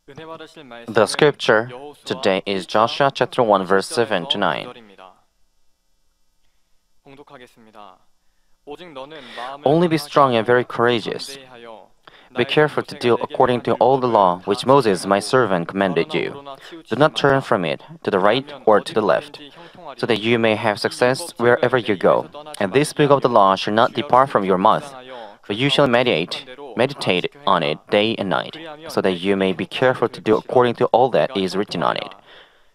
The scripture today is Joshua chapter 1 verse 7 to 9. Only be strong and very courageous. Be careful to do according to all the law which Moses my servant commanded you. Do not turn from it to the right or to the left, so that you may have success wherever you go. And this book of the law shall not depart from your mouth, but you shall meditate on it day and night, so that you may be careful to do according to all that is written on it.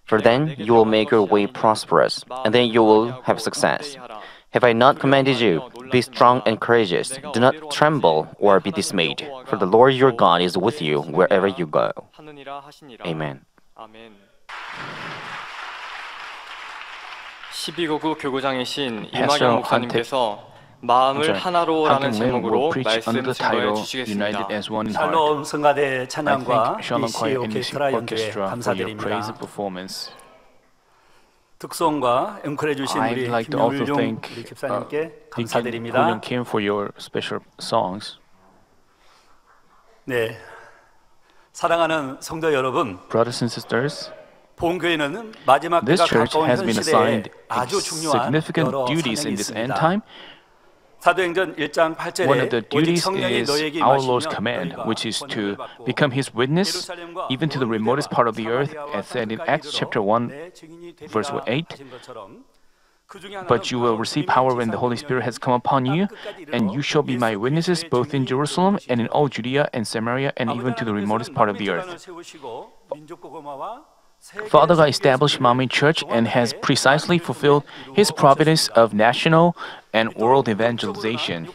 For then you will make your way prosperous, and then you will have success. Have I not commanded you? Be strong and courageous. Do not tremble or be dismayed, for the Lord your God is with you wherever you go. Amen. 12거구 교구장이신 Pastor 이마경 목사님께서 마음을 하나로라는 제목으로 will preach under 말씀 the title 증거해 United 주시겠습니다. as One in Heart. 샬롬 성가대 I 찬양과 thank Shalom BC Choir and the 오케스트라 연주에 orchestra for your praise 감사드립니다. and performance. 특송과 앵콜해 주신 우리 I'd like to also 김율용 thank 우리 집사님께 Deacon 감사드립니다. William Kim for your special songs. 네, 사랑하는 성도 여러분, Brothers and sisters, 본교회는 마지막 this 때가 church 가까운 has 현 been 시대에 assigned 아주 중요한 significant 여러 duties 사명이 in this end 있습니다. time. 사도행전 1장 One of the 8절에 오직 duties 성령이 is 너에게 our Lord's 임하시면 command, 너희가 which is to 권능을 become 받고 His witness even to the remotest part of the earth, as said in Acts chapter 1, verse 8. But you will receive power when the Holy Spirit has come upon you, and you shall be my witnesses both in Jerusalem and in all Judea and Samaria and even to the remotest part of the earth. Father God established Manmin Church and has precisely fulfilled His providence of national and world evangelization.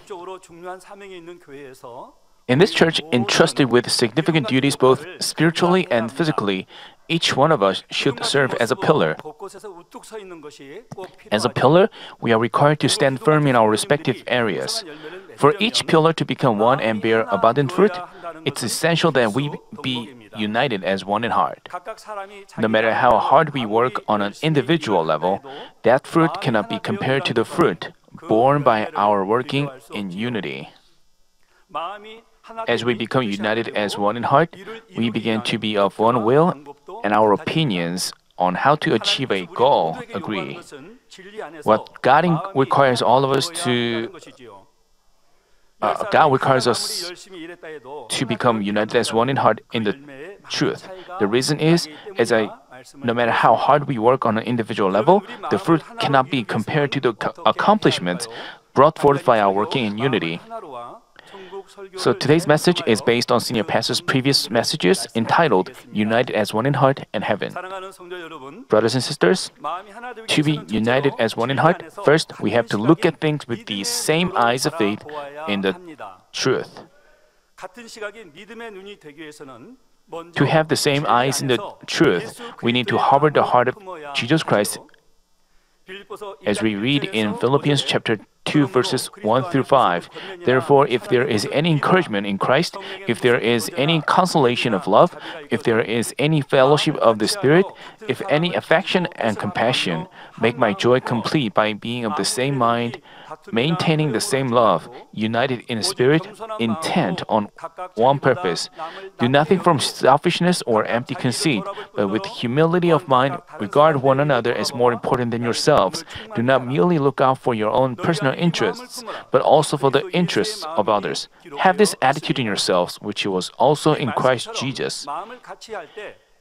In this church, entrusted with significant duties both spiritually and physically, each one of us should serve as a pillar. As a pillar, we are required to stand firm in our respective areas. For each pillar to become one and bear abundant fruit, it's essential that we be united as one in heart. No matter how hard we work on an individual level, that fruit cannot be compared to the fruit born by our working in unity. As we become united as one in heart, we begin to be of one will, and our opinions on how to achieve a goal agree. What God requires all of us to God requires us to become united as one in heart in the truth. The reason is, no matter how hard we work on an individual level, the fruit cannot be compared to the accomplishments brought forth by our working in unity. So today's message is based on Senior Pastor's previous messages entitled United as One in Heart and Heaven. Brothers and sisters, to be united as one in heart, first we have to look at things with the same eyes of faith in the truth. To have the same eyes in the truth, we need to harbor the heart of Jesus Christ. As we read in Philippians chapter 2 verses 1 through 5, therefore, if there is any encouragement in Christ, if there is any consolation of love, if there is any fellowship of the Spirit, if any affection and compassion, make my joy complete by being of the same mind, maintaining the same love, united in spirit, intent on one purpose. Do nothing from selfishness or empty conceit, but with humility of mind, regard one another as more important than yourselves. Do not merely look out for your own personal interests, but also for the interests of others. Have this attitude in yourselves, which was also in Christ Jesus.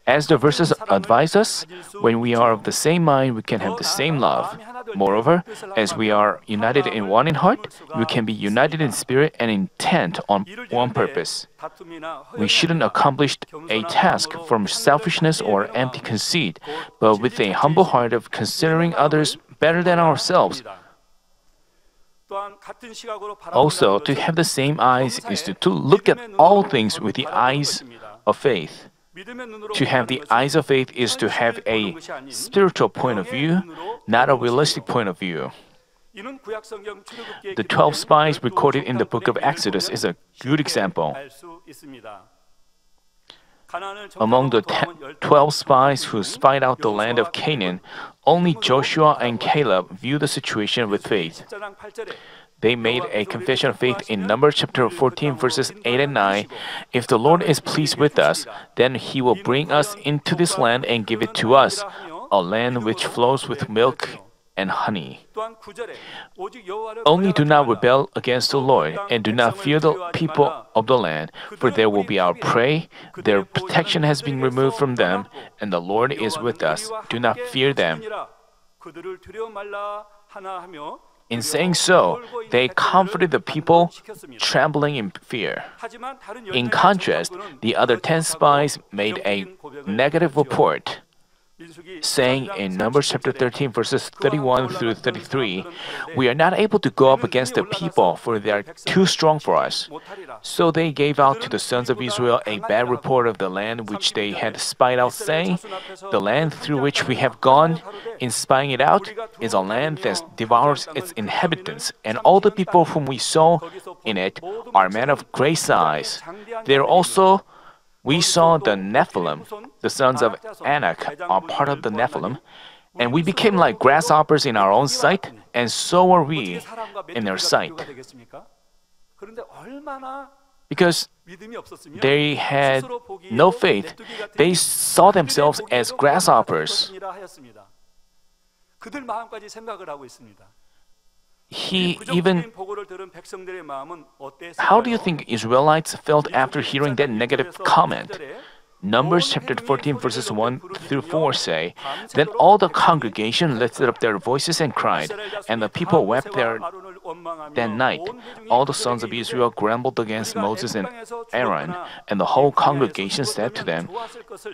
As the verses advise us, when we are of the same mind, we can have the same love. Moreover, as we are united in one in heart, we can be united in spirit and intent on one purpose. We shouldn't accomplish a task from selfishness or empty conceit, but with a humble heart of considering others better than ourselves. Also, to have the same eyes is to look at all things with the eyes of faith. To have the eyes of faith is to have a spiritual point of view, not a realistic point of view. The 12 spies recorded in the book of Exodus is a good example. Among the 12 spies who spied out the land of Canaan, only Joshua and Caleb viewed the situation with faith. They made a confession of faith in Numbers chapter 14 verses 8 and 9. If the Lord is pleased with us, then he will bring us into this land and give it to us, a land which flows with milk and honey. Only do not rebel against the Lord, and do not fear the people of the land, for they will be our prey. Their protection has been removed from them, and the Lord is with us. Do not fear them. In saying so, they comforted the people, trembling in fear. In contrast, the other 10 spies made a negative report, saying in Numbers chapter 13 verses 31 through 33, "We are not able to go up against the people, for they are too strong for us." So they gave out to the sons of Israel a bad report of the land which they had spied out, saying, "The land through which we have gone in spying it out is a land that devours its inhabitants, and all the people whom we saw in it are men of great size. There also we saw the Nephilim, the sons of Anak are part of the Nephilim, and we became like grasshoppers in our own sight, and so were we in their sight." Because they had no faith, they saw themselves as grasshoppers. How do you think Israelites felt after hearing that negative comment? Numbers chapter 14 verses 1 through 4 say, "Then all the congregation lifted up their voices and cried, and the people wept there that night. All the sons of Israel grumbled against Moses and Aaron, and the whole congregation said to them,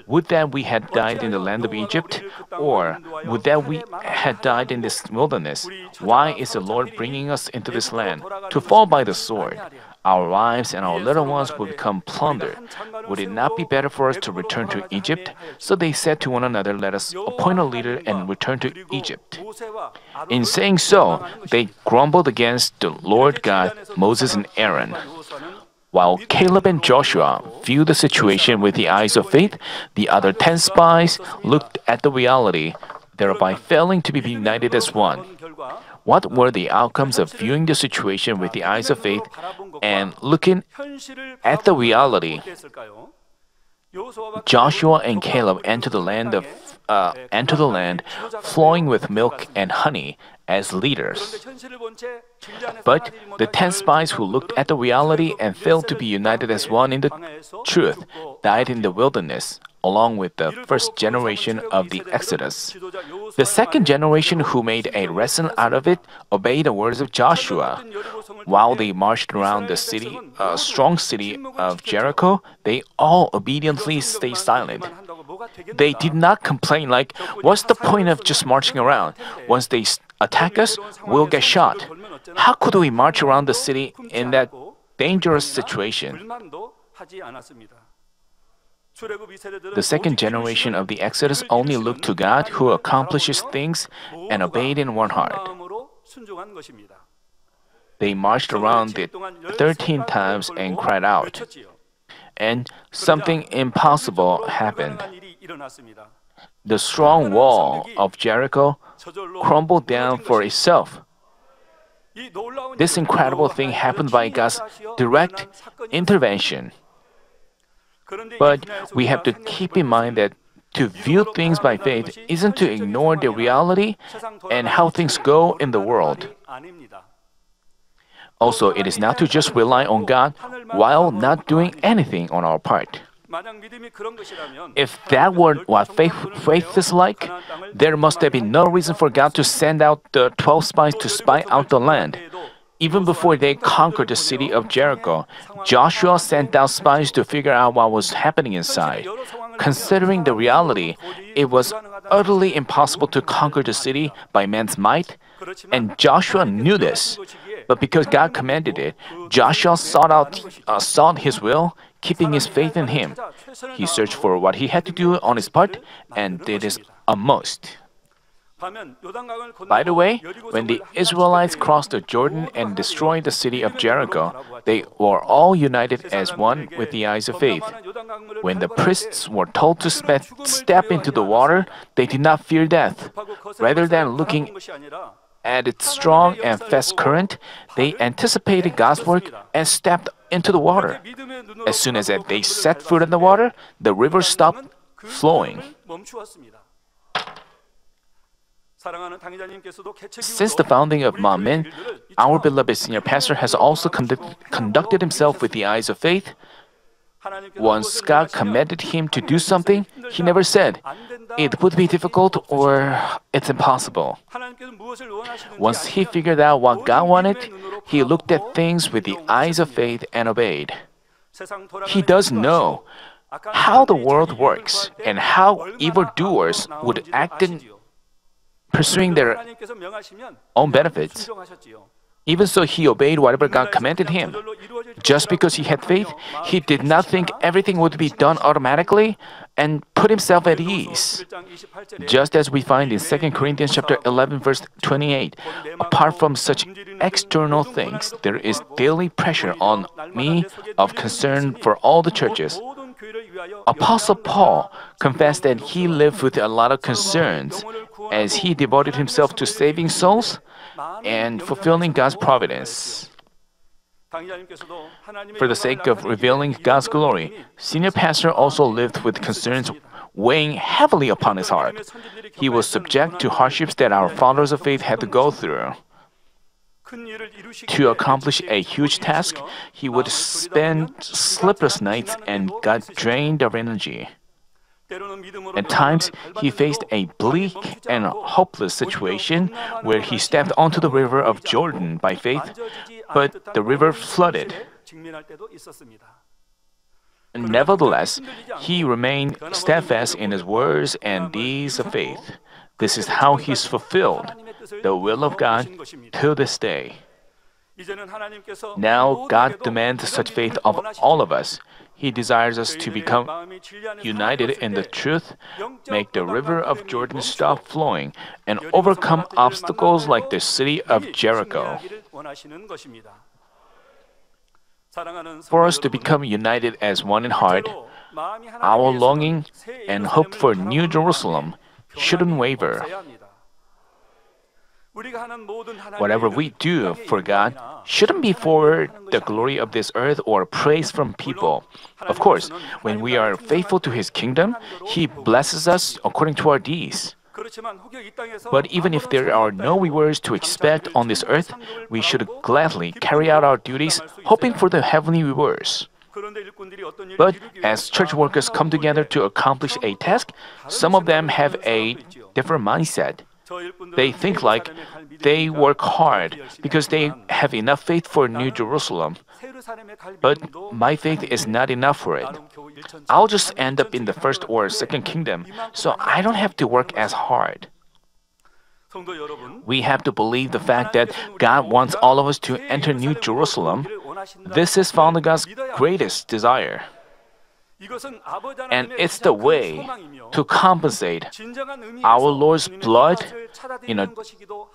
'Would that we had died in the land of Egypt, or would that we had died in this wilderness? Why is the Lord bringing us into this land, to fall by the sword? Our wives and our little ones will become plundered. Would it not be better for us to return to Egypt?' So they said to one another, 'Let us appoint a leader and return to Egypt.' In saying so, they grumbled against the Lord God, Moses and Aaron. While Caleb and Joshua viewed the situation with the eyes of faith, the other 10 spies looked at the reality, thereby failing to be united as one. What were the outcomes of viewing the situation with the eyes of faith and looking at the reality? Joshua and Caleb entered the land flowing with milk and honey as leaders. But the 10 spies who looked at the reality and failed to be united as one in the truth died in the wilderness, along with the first generation of the Exodus. The second generation who made a lesson out of it obeyed the words of Joshua. While they marched around the strong city of Jericho, they all obediently stayed silent. They did not complain like, "What's the point of just marching around? Once they attack us, we'll get shot. How could we march around the city in that dangerous situation?" The second generation of the Exodus only looked to God who accomplishes things and obeyed in one heart. They marched around it 13 times and cried out. And something impossible happened. The strong wall of Jericho crumbled down for itself. This incredible thing happened by God's direct intervention. But we have to keep in mind that to view things by faith isn't to ignore the reality and how things go in the world. Also, it is not to just rely on God while not doing anything on our part. If that were what faith is like, there must have been no reason for God to send out the 12 spies to spy out the land. Even before they conquered the city of Jericho, Joshua sent out spies to figure out what was happening inside. Considering the reality, it was utterly impossible to conquer the city by man's might, and Joshua knew this. But because God commanded it, Joshua sought his will, keeping his faith in him. He searched for what he had to do on his part and did his utmost. By the way, when the Israelites crossed the Jordan and destroyed the city of Jericho, they were all united as one with the eyes of faith. When the priests were told to step into the water, they did not fear death. Rather than looking at its strong and fast current, they anticipated God's work and stepped into the water. As soon as they set foot in the water, the river stopped flowing. Since the founding of Manmin, our beloved senior pastor has also conducted himself with the eyes of faith. Once God commanded him to do something, he never said, "It would be difficult" or "It's impossible." Once he figured out what God wanted, he looked at things with the eyes of faith and obeyed. He does know how the world works and how evildoers would act in pursuing their own benefits. Even so, he obeyed whatever God commanded him. Just because he had faith, he did not think everything would be done automatically and put himself at ease. Just as we find in 2 Corinthians chapter 11, verse 28, apart from such external things, there is daily pressure on me of concern for all the churches. Apostle Paul confessed that he lived with a lot of concerns as he devoted himself to saving souls and fulfilling God's providence. For the sake of revealing God's glory, senior pastor also lived with concerns weighing heavily upon his heart. He was subject to hardships that our fathers of faith had to go through. To accomplish a huge task, he would spend sleepless nights and got drained of energy. At times, he faced a bleak and hopeless situation where he stepped onto the river of Jordan by faith, but the river flooded. Nevertheless, he remained steadfast in his words and deeds of faith. This is how he's fulfilled the will of God to this day. Now, God demands such faith of all of us. He desires us to become united in the truth, make the river of Jordan stop flowing, and overcome obstacles like the city of Jericho. For us to become united as one in heart, our longing and hope for New Jerusalem shouldn't waver. Whatever we do for God shouldn't be for the glory of this earth or praise from people. Of course, when we are faithful to His kingdom, He blesses us according to our deeds. But even if there are no rewards to expect on this earth, we should gladly carry out our duties, hoping for the heavenly rewards. But as church workers come together to accomplish a task, some of them have a different mindset. They think like they work hard because they have enough faith for New Jerusalem. But my faith is not enough for it. I'll just end up in the first or second kingdom, so I don't have to work as hard. We have to believe the fact that God wants all of us to enter New Jerusalem. This is found in God's greatest desire. And it's the way to compensate our Lord's blood in a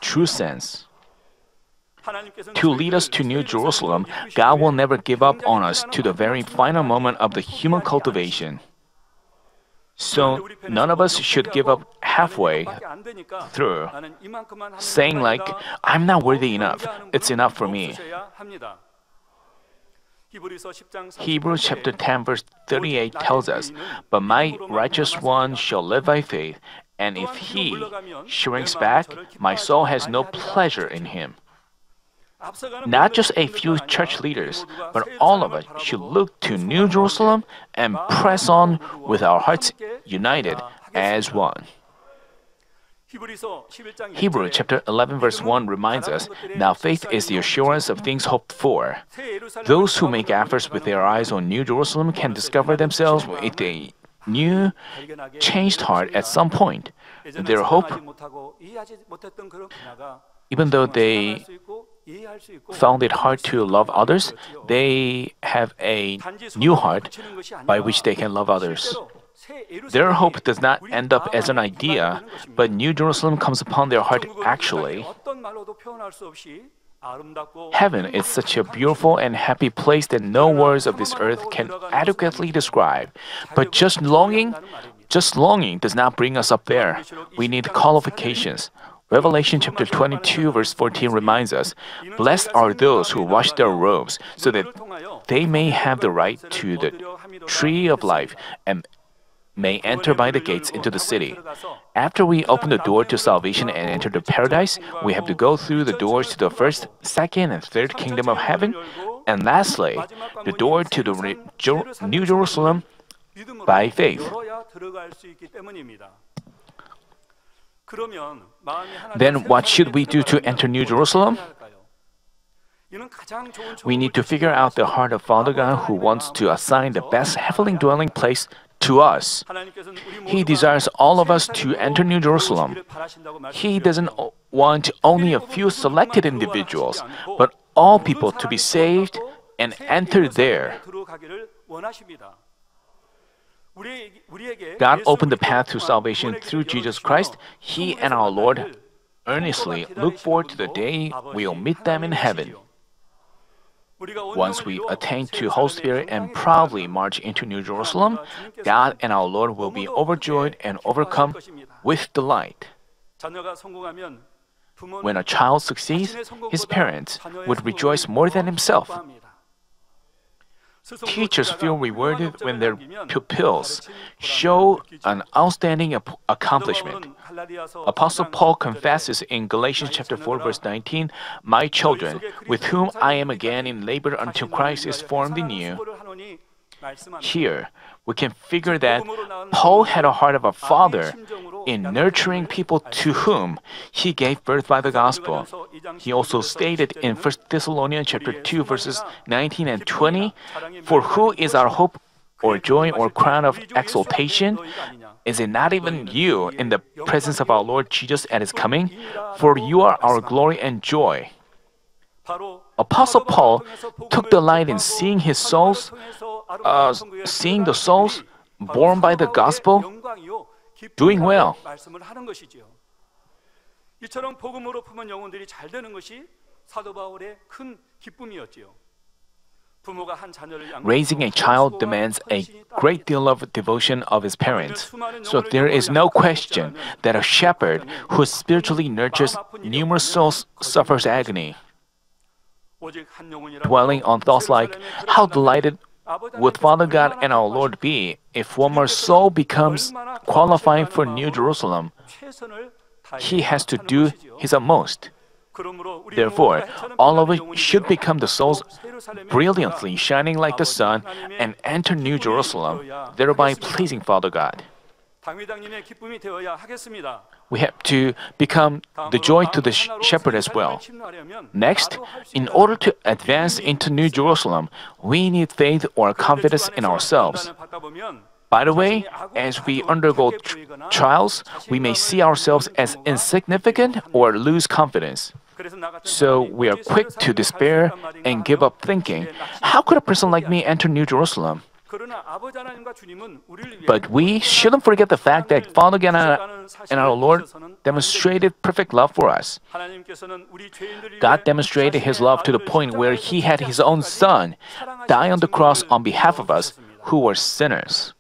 true sense. To lead us to New Jerusalem, God will never give up on us to the very final moment of the human cultivation. So none of us should give up halfway through, saying like, "I'm not worthy enough. It's enough for me." Hebrews chapter 10 verse 38 tells us, "But my righteous one shall live by faith, and if he shrinks back, my soul has no pleasure in him." Not just a few church leaders, but all of us should look to New Jerusalem and press on with our hearts united as one. Hebrews chapter 11 verse 1 reminds us, "Now faith is the assurance of things hoped for." Those who make efforts with their eyes on New Jerusalem can discover themselves with a new, changed heart at some point. Their hope, even though they found it hard to love others, they have a new heart by which they can love others. Their hope does not end up as an idea, but New Jerusalem comes upon their heart actually. Heaven is such a beautiful and happy place that no words of this earth can adequately describe. But just longing does not bring us up there. We need qualifications. Revelation chapter 22 verse 14 reminds us, "Blessed are those who wash their robes, so that they may have the right to the tree of life and may enter by the gates into the city." After we open the door to salvation and enter the paradise, we have to go through the doors to the first, second, and third kingdom of heaven, and lastly, the door to the New Jerusalem by faith. Then what should we do to enter New Jerusalem? We need to figure out the heart of Father God, who wants to assign the best heavenly dwelling place to us. He desires all of us to enter New Jerusalem. He doesn't want only a few selected individuals, but all people to be saved and enter there. God opened the path to salvation through Jesus Christ. He and our Lord earnestly look forward to the day we'll meet them in heaven. Once we attain to Holy Spirit and proudly march into New Jerusalem, God and our Lord will be overjoyed and overcome with delight. When a child succeeds, his parents would rejoice more than himself. Teachers feel rewarded when their pupils show an outstanding accomplishment. Apostle Paul confesses in Galatians chapter 4 verse 19, "My children, with whom I am again in labor until Christ is formed in you." Here, we can figure that Paul had a heart of a father in nurturing people to whom he gave birth by the gospel. He also stated in 1 Thessalonians chapter 2 verses 19 and 20, "For who is our hope or joy or crown of exaltation? Is it not even you in the presence of our Lord Jesus at his coming? For you are our glory and joy." Apostle Paul took delight in seeing the souls born by the gospel doing well. 이처럼 복음으로 품은 영혼들이 잘 되는 것이 사도 바울의 큰 기쁨이었지요. Raising a child demands a great deal of devotion of his parents. So there is no question that a shepherd who spiritually nurtures numerous souls suffers agony. Dwelling on thoughts like, how delighted would Father God and our Lord be if one more soul becomes qualifying for New Jerusalem? He has to do his utmost. Therefore, all of us should become the souls brilliantly shining like the sun and enter New Jerusalem, thereby pleasing Father God. We have to become the joy to the shepherd as well. Next, in order to advance into New Jerusalem, we need faith or confidence in ourselves. By the way, as we undergo trials, we may see ourselves as insignificant or lose confidence. So we are quick to despair and give up thinking, how could a person like me enter New Jerusalem? But we shouldn't forget the fact that Father God and our Lord demonstrated perfect love for us. God demonstrated His love to the point where He had His own Son die on the cross on behalf of us who were sinners.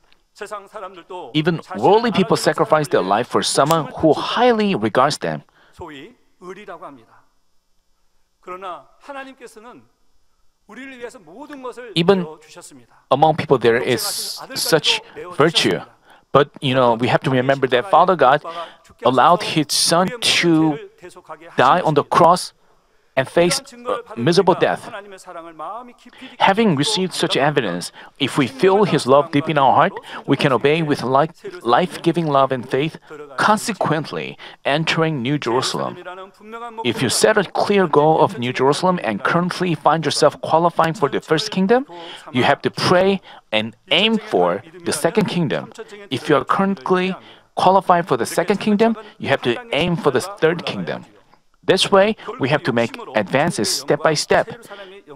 Even worldly people sacrifice their life for someone who highly regards them. Even among people there is such virtue. But we have to remember that Father God allowed His Son to die on the cross and face miserable death. Having received such evidence, if we feel His love deep in our heart, we can obey with life-giving love and faith, consequently entering New Jerusalem. If you set a clear goal of New Jerusalem and currently find yourself qualifying for the first kingdom, you have to pray and aim for the second kingdom. If you are currently qualifying for the second kingdom, you have to aim for the third kingdom. This way, we have to make advances step by step.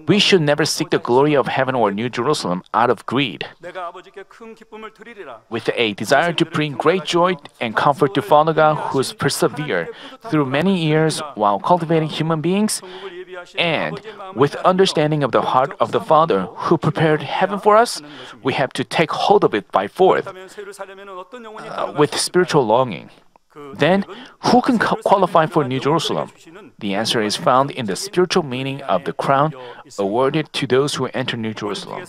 We should never seek the glory of heaven or New Jerusalem out of greed. With a desire to bring great joy and comfort to Father God, who has persevered through many years while cultivating human beings, and with understanding of the heart of the Father who prepared heaven for us, we have to take hold of it by force with spiritual longing. Then, who can qualify for New Jerusalem? The answer is found in the spiritual meaning of the crown awarded to those who enter New Jerusalem.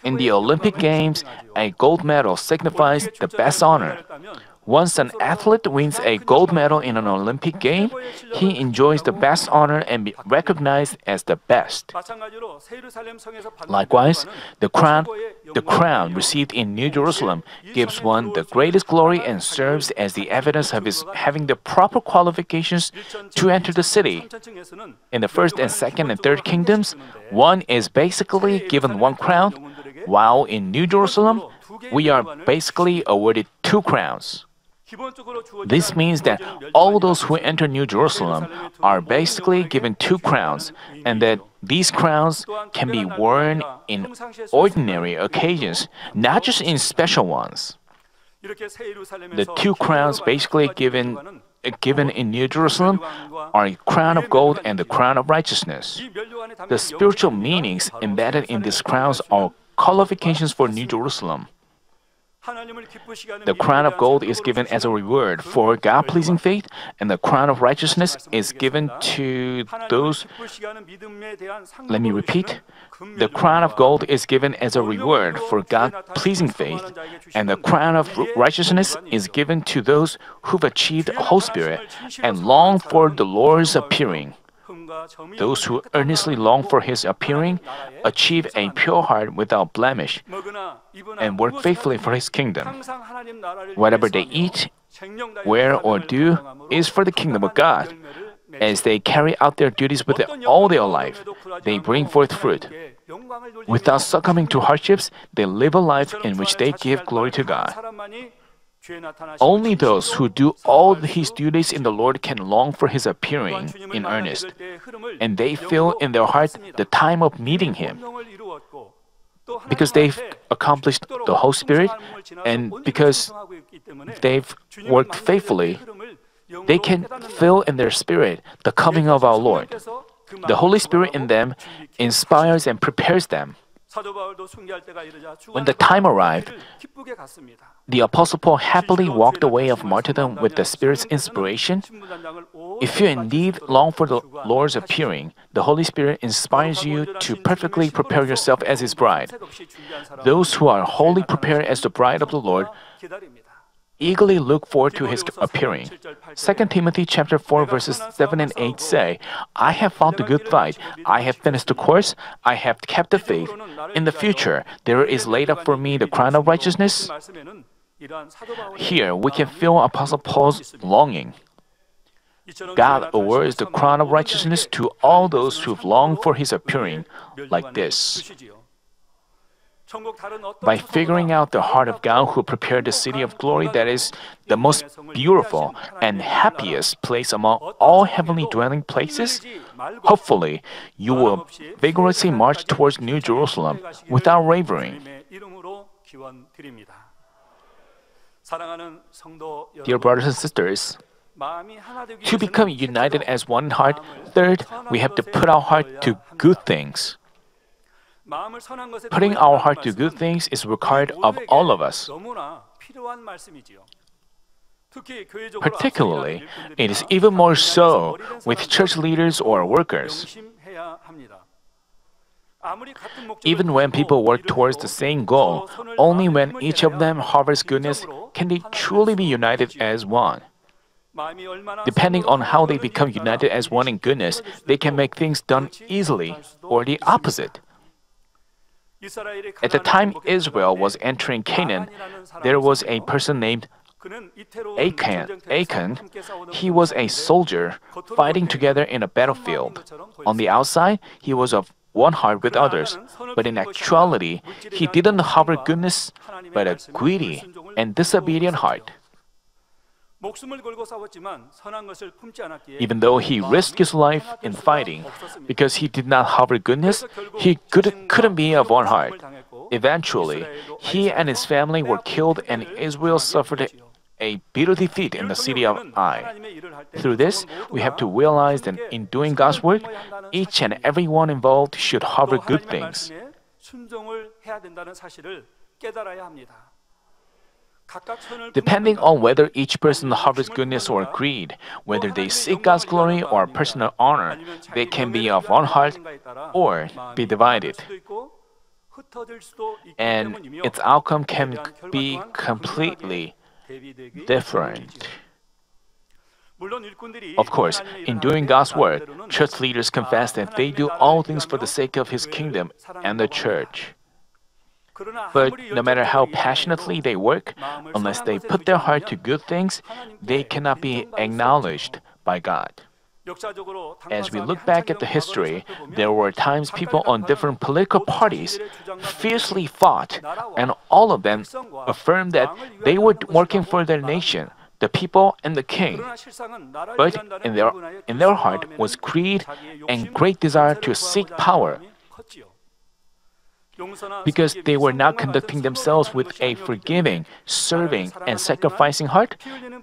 In the Olympic Games, a gold medal signifies the best honor. Once an athlete wins a gold medal in an Olympic game, he enjoys the best honor and be recognized as the best. Likewise, the crown received in New Jerusalem gives one the greatest glory and serves as the evidence of his having the proper qualifications to enter the city. In the first and second and third kingdoms, one is basically given one crown, while in New Jerusalem, we are basically awarded two crowns. This means that all those who enter New Jerusalem are basically given two crowns, and that these crowns can be worn in ordinary occasions, not just in special ones. The two crowns basically given in New Jerusalem are a crown of gold and the crown of righteousness. The spiritual meanings embedded in these crowns are qualifications for New Jerusalem. The crown of gold is given as a reward for God-pleasing faith, and the crown of righteousness is given to those. Let me repeat. The crown of gold is given as a reward for God-pleasing faith, and the crown of righteousness is given to those who've achieved the Holy Spirit and long for the Lord's appearing. Those who earnestly long for His appearing achieve a pure heart without blemish and work faithfully for His kingdom. Whatever they eat, wear, or do is for the kingdom of God. As they carry out their duties with all their life, they bring forth fruit. Without succumbing to hardships, they live a life in which they give glory to God. Only those who do all His duties in the Lord can long for His appearing in earnest, and they feel in their heart the time of meeting Him. Because they've accomplished the Holy Spirit, and because they've worked faithfully, they can feel in their spirit the coming of our Lord. The Holy Spirit in them inspires and prepares them. When the time arrived, the Apostle Paul happily walked away of martyrdom with the Spirit's inspiration. If you indeed long for the Lord's appearing, the Holy Spirit inspires you to perfectly prepare yourself as His bride. Those who are wholly prepared as the bride of the Lord eagerly look forward to His appearing. 2 Timothy chapter 4 verses 7 and 8 say, I have fought the good fight, I have finished the course, I have kept the faith. In the future, there is laid up for me the crown of righteousness. Here, we can feel Apostle Paul's longing. God awards the crown of righteousness to all those who've longed for His appearing, like this. By figuring out the heart of God who prepared the city of glory that is the most beautiful and happiest place among all heavenly dwelling places, hopefully you will vigorously march towards New Jerusalem without wavering. Dear brothers and sisters, to become united as one heart, third, we have to put our heart to good things. Putting our heart to good things is required of all of us. Particularly, it is even more so with church leaders or workers. Even when people work towards the same goal, only when each of them harbors goodness can they truly be united as one. Depending on how they become united as one in goodness, they can make things done easily, or the opposite. At the time Israel was entering Canaan, there was a person named Achan. He was a soldier fighting together in a battlefield. On the outside, he was of one heart with others, but in actuality, he didn't harbor goodness, but a greedy and disobedient heart. Even though he risked his life in fighting, because he did not harbor goodness, he couldn't be of one heart. Eventually, he and his family were killed and Israel suffered a bitter defeat in the city of Ai. Through this, we have to realize that in doing God's work, each and every one involved should harbor good things. Depending on whether each person harbors goodness or greed, whether they seek God's glory or personal honor, they can be of one heart or be divided. And its outcome can be completely different. Of course, in doing God's work, church leaders confess that they do all things for the sake of His kingdom and the church. But no matter how passionately they work, unless they put their heart to good things, they cannot be acknowledged by God. As we look back at the history, there were times people on different political parties fiercely fought, and all of them affirmed that they were working for their nation, the people, and the king. But in their heart was greed and great desire to seek power. Because they were not conducting themselves with a forgiving, serving, and sacrificing heart,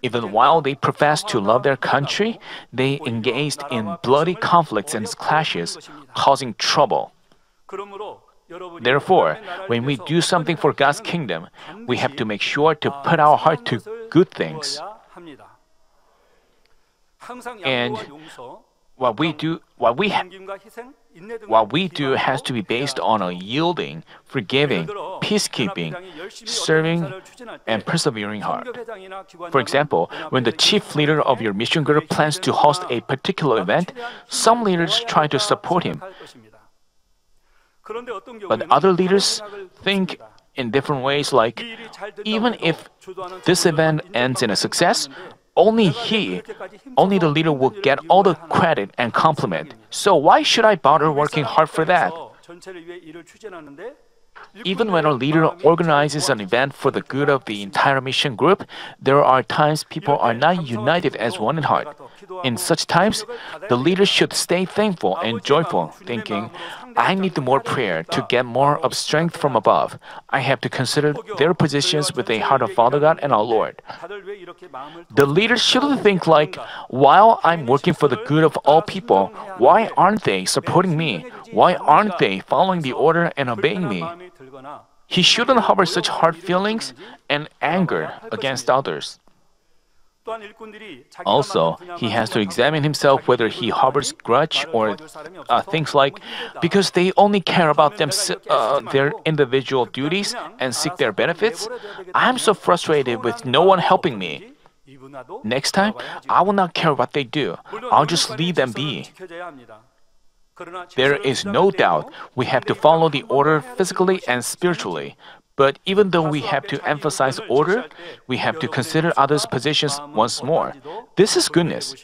even while they professed to love their country, they engaged in bloody conflicts and clashes, causing trouble. Therefore, when we do something for God's kingdom, we have to make sure to put our heart to good things. And what we do has to be based on a yielding, forgiving, peacekeeping, serving, and persevering heart. For example, when the chief leader of your mission group plans to host a particular event, some leaders try to support him. But other leaders think in different ways, like, even if this event ends in a success, only the leader will get all the credit and compliment. So why should I bother working hard for that? Even when a leader organizes an event for the good of the entire mission group, there are times people are not united as one in heart. In such times, the leader should stay thankful and joyful, thinking, I need more prayer to get more of strength from above. I have to consider their positions with a heart of Father God and our Lord. The leader shouldn't think like, while I'm working for the good of all people, why aren't they supporting me? Why aren't they following the order and obeying me? He shouldn't harbor such hard feelings and anger against others. Also, he has to examine himself whether he harbors grudge or things like, because they only care about their individual duties and seek their benefits, I'm so frustrated with no one helping me. Next time, I will not care what they do. I'll just leave them be. There is no doubt we have to follow the order physically and spiritually. But even though we have to emphasize order, we have to consider others' positions once more. This is goodness.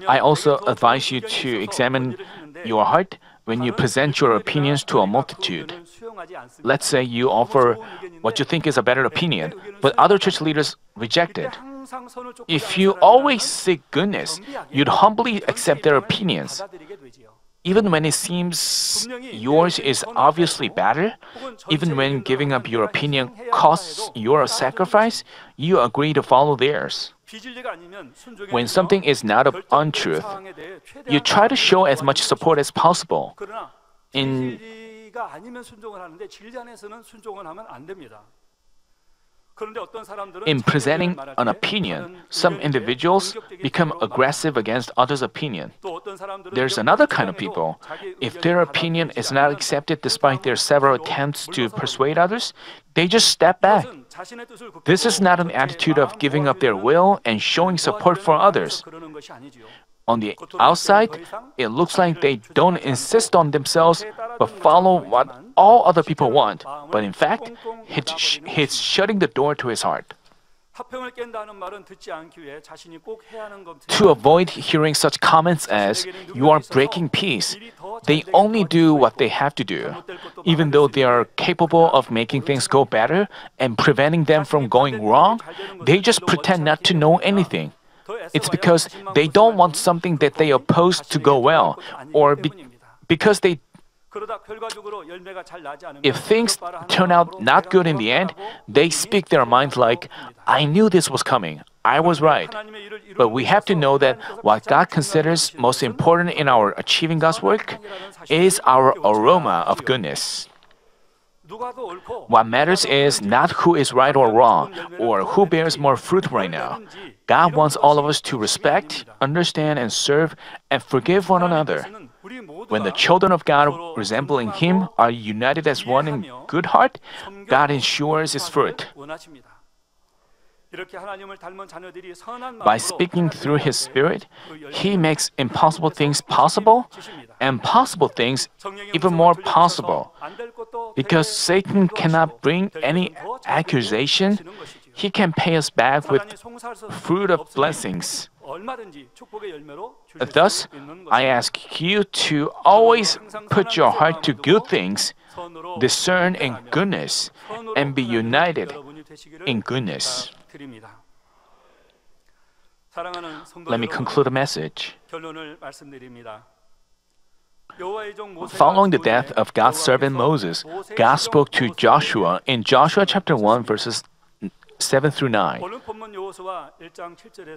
I also advise you to examine your heart when you present your opinions to a multitude. Let's say you offer what you think is a better opinion, but other church leaders reject it. If you always seek goodness, you'd humbly accept their opinions. Even when it seems yours is obviously better, even when giving up your opinion costs your sacrifice, you agree to follow theirs. When something is not of untruth, you try to show as much support as possible. In presenting an opinion, some individuals become aggressive against others' opinion. There's another kind of people. If their opinion is not accepted despite their several attempts to persuade others, they just step back. This is not an attitude of giving up their will and showing support for others. On the outside, it looks like they don't insist on themselves but follow what all other people want. But in fact, he's shutting the door to his heart. To avoid hearing such comments as, you are breaking peace, they only do what they have to do. Even though they are capable of making things go better and preventing them from going wrong, they just pretend not to know anything. It's because they don't want something that they oppose to go well, or because if things turn out not good in the end, they speak their minds like, I knew this was coming. I was right. But we have to know that what God considers most important in our achieving God's work is our aroma of goodness. What matters is not who is right or wrong, or who bears more fruit right now. God wants all of us to respect, understand, and serve, and forgive one another. When the children of God resembling Him are united as one in good heart, God ensures His fruit. By speaking through His Spirit, He makes impossible things possible and possible things even more possible. Because Satan cannot bring any accusation, he can pay us back with fruit of blessings. Thus, I ask you to always put your heart to good things, discern in goodness, and be united in goodness. Let me conclude the message. Following the death of God's servant Moses, God spoke to Joshua in Joshua chapter 1 verses 7 through 9.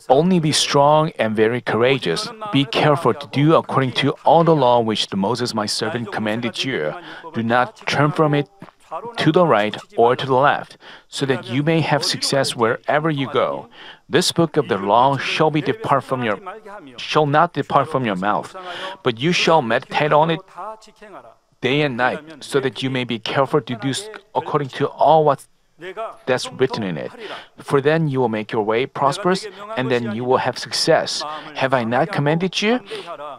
Only be strong and very courageous. Be careful to do according to all the law which Moses my servant commanded you. Do not turn from it to the right or to the left, so that you may have success wherever you go. This book of the law shall not depart from your mouth, but you shall meditate on it day and night, so that you may be careful to do according to all that's written in it. For then you will make your way prosperous, and then you will have success. Have I not commanded you?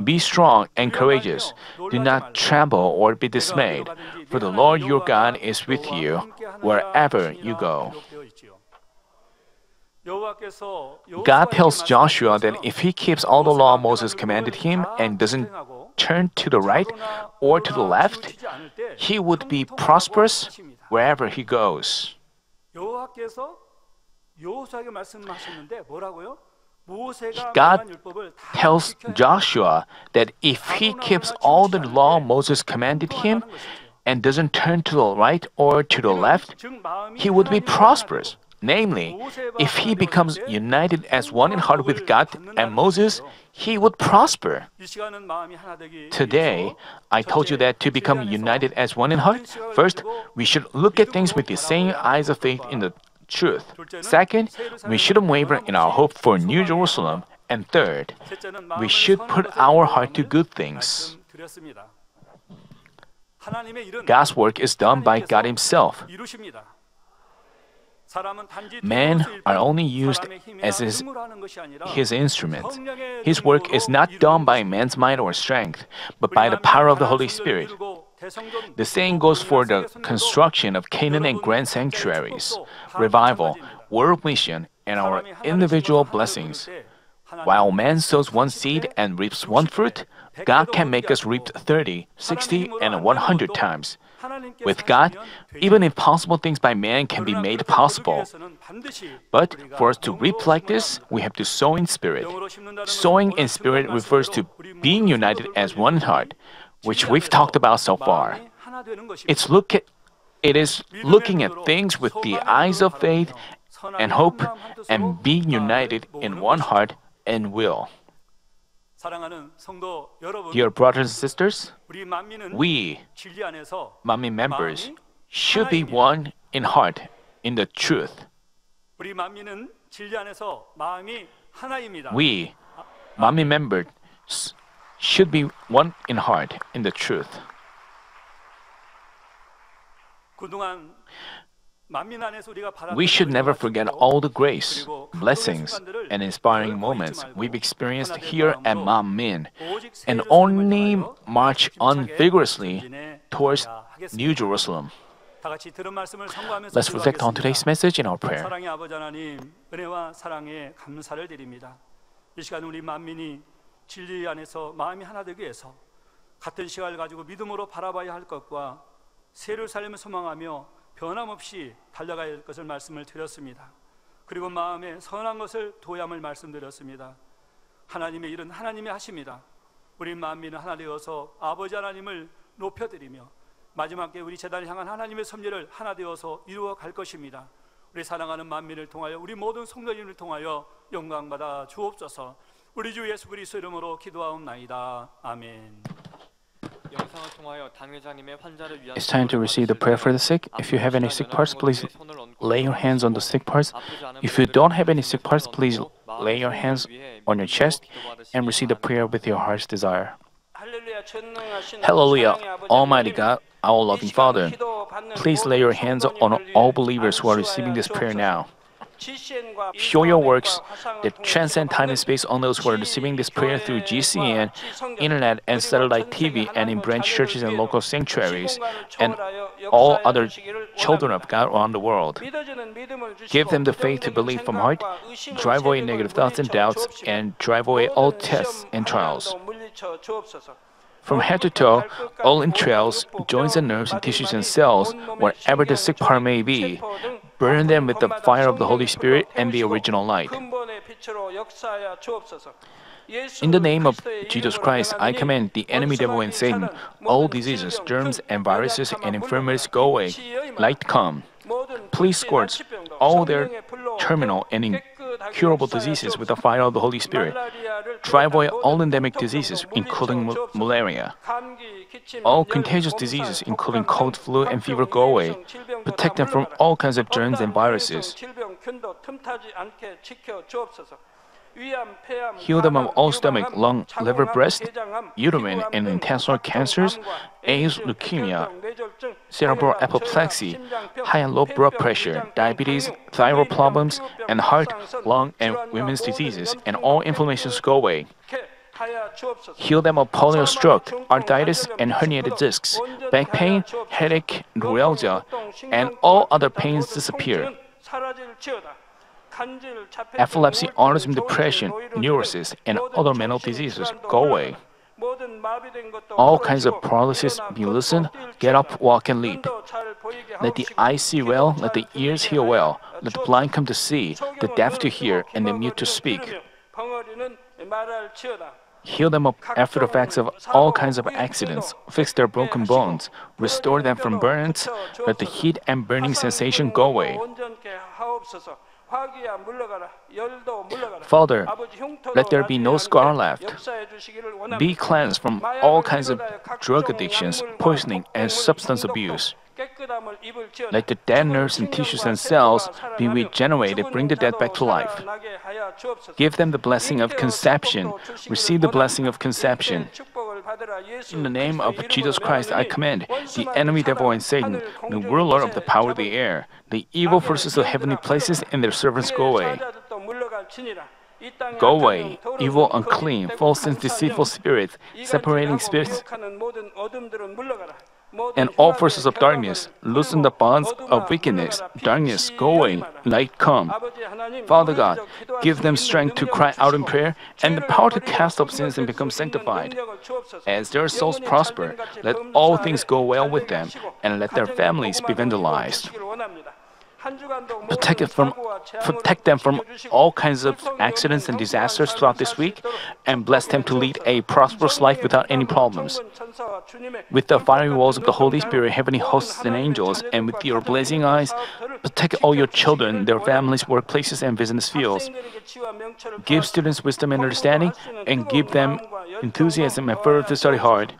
Be strong and courageous. Do not tremble or be dismayed, for the Lord your God is with you wherever you go. God tells Joshua that if he keeps all the law Moses commanded him and doesn't turn to the right or to the left, he would be prosperous wherever he goes. God tells Joshua that if he keeps all the law Moses commanded him and doesn't turn to the right or to the left, he would be prosperous. Namely, if he becomes united as one in heart with God and Moses, he would prosper. Today, I told you that to become united as one in heart, first, we should look at things with the same eyes of faith in the truth. Second, we shouldn't waver in our hope for New Jerusalem. And third, we should put our heart to good things. God's work is done by God Himself. Men are only used as his instrument. His work is not done by man's might or strength, but by the power of the Holy Spirit. The same goes for the construction of Canaan and grand sanctuaries, revival, world mission, and our individual blessings. While man sows one seed and reaps one fruit, God can make us reap 30, 60, and 100 times. With God, even impossible things by man can be made possible. But for us to reap like this, we have to sow in spirit. Sowing in spirit refers to being united as one heart, which we've talked about so far. It is looking at things with the eyes of faith and hope and being united in one heart and will. Dear brothers and sisters, we, Manmin members, should be one in heart in the truth. We, Manmin members, should be one in heart in the truth. We should never forget all the grace, blessings, and inspiring moments we've experienced here at Manmin, and only march on vigorously towards New Jerusalem. Let's reflect on today's message in our prayer. 사랑의 아버지 하나님, 은혜와 사랑에 감사를 드립니다. 이 시간 우리 만민이 진리 안에서 마음이 하나 되기 위해서 같은 시각을 가지고 믿음으로 바라봐야 할 것과 새로운 삶을 소망하며 변함없이 달려가야 할 것을 말씀을 드렸습니다. 그리고 마음에 선한 것을 도ям을 말씀드렸습니다. 하나님의 일은 하나님이 하십니다. 우리 만민은 하나 되어서 아버지 하나님을 높여드리며 마지막에 우리 재단을 향한 하나님의 섭리를 하나 되어서 이루어 갈 것입니다. 우리 사랑하는 만민을 통하여 우리 모든 성도님을 통하여 영광받아 주옵소서. 우리 주 예수 그리스도 이름으로 기도하옵나이다. 아멘. It's time to receive the prayer for the sick. If you have any sick parts, please lay your hands on the sick parts. If you don't have any sick parts, please lay your hands on your chest and receive the prayer with your heart's desire. Hallelujah, Almighty God, our loving Father. Please lay your hands on all believers who are receiving this prayer now. Show your works that transcend time and space on those who are receiving this prayer through GCN, internet, and satellite TV, and in branch churches and local sanctuaries, and all other children of God around the world. Give them the faith to believe from heart, drive away negative thoughts and doubts, and drive away all tests and trials. From head to toe, all entrails, joints and nerves and tissues and cells, whatever the sick part may be, burn them with the fire of the Holy Spirit and the original light. In the name of Jesus Christ, I command the enemy devil and Satan, all diseases, germs, and viruses and infirmities go away. Light come. Please scorch all their terminal and incurable diseases with the fire of the Holy Spirit. Drive away all endemic diseases, including malaria. All contagious diseases, including cold, flu, and fever, go away. Protect them from all kinds of germs and viruses. Heal them of all stomach, lung, liver, breast, uterine, and intestinal cancers, AIDS, leukemia, cerebral apoplexy, high and low blood pressure, diabetes, thyroid problems, and heart, lung, and women's diseases, and all inflammations go away. Heal them of polio, stroke, arthritis, and herniated discs, back pain, headache, neuralgia, and all other pains disappear. Epilepsy, autism, depression, neurosis, and other mental diseases go away. All kinds of paralysis be loosened, get up, walk, and leap. Let the eyes see well, let the ears hear well, let the blind come to see, the deaf to hear, and the mute to speak. Heal them up after the effects of all kinds of accidents, fix their broken bones, restore them from burns, let the heat and burning sensation go away. Father, let there be no scar left. Be cleansed from all kinds of drug addictions, poisoning, and substance abuse. Let the dead nerves and tissues and cells be regenerated, bring the dead back to life. Give them the blessing of conception. Receive the blessing of conception. In the name of Jesus Christ, I command the enemy devil and Satan, the ruler of the power of the air, the evil forces of heavenly places and their servants go away. Go away, evil, unclean, false and deceitful spirits, separating spirits, and all forces of darkness, loosen the bonds of wickedness. Darkness, go away, light come. Father God, give them strength to cry out in prayer and the power to cast off sins and become sanctified. As their souls prosper, let all things go well with them, and let their families be vandalized. Protect them from all kinds of accidents and disasters throughout this week, and bless them to lead a prosperous life without any problems. With the fiery walls of the Holy Spirit, heavenly hosts and angels, and with your blazing eyes, protect all your children, their families, workplaces, and business fields. Give students wisdom and understanding, and give them enthusiasm and fervor to study hard.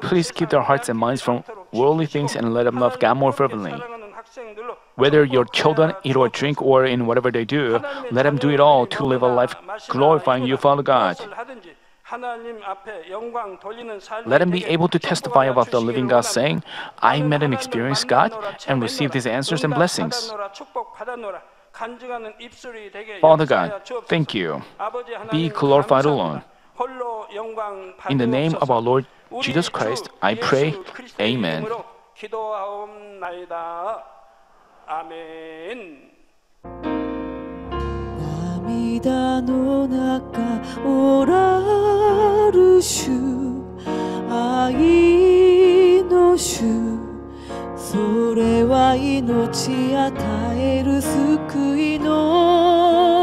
Please keep their hearts and minds from worldly things and let them love God more fervently. Whether your children eat or drink or in whatever they do, let them do it all to live a life glorifying you, Father God. Let them be able to testify about the living God, saying, I met and experienced God and received His answers and blessings. Father God, thank you. Be glorified alone. In the name of our Lord Jesus Christ, I pray. Amen. 아멘. 涙の中おらる主愛の主それは命与える救いの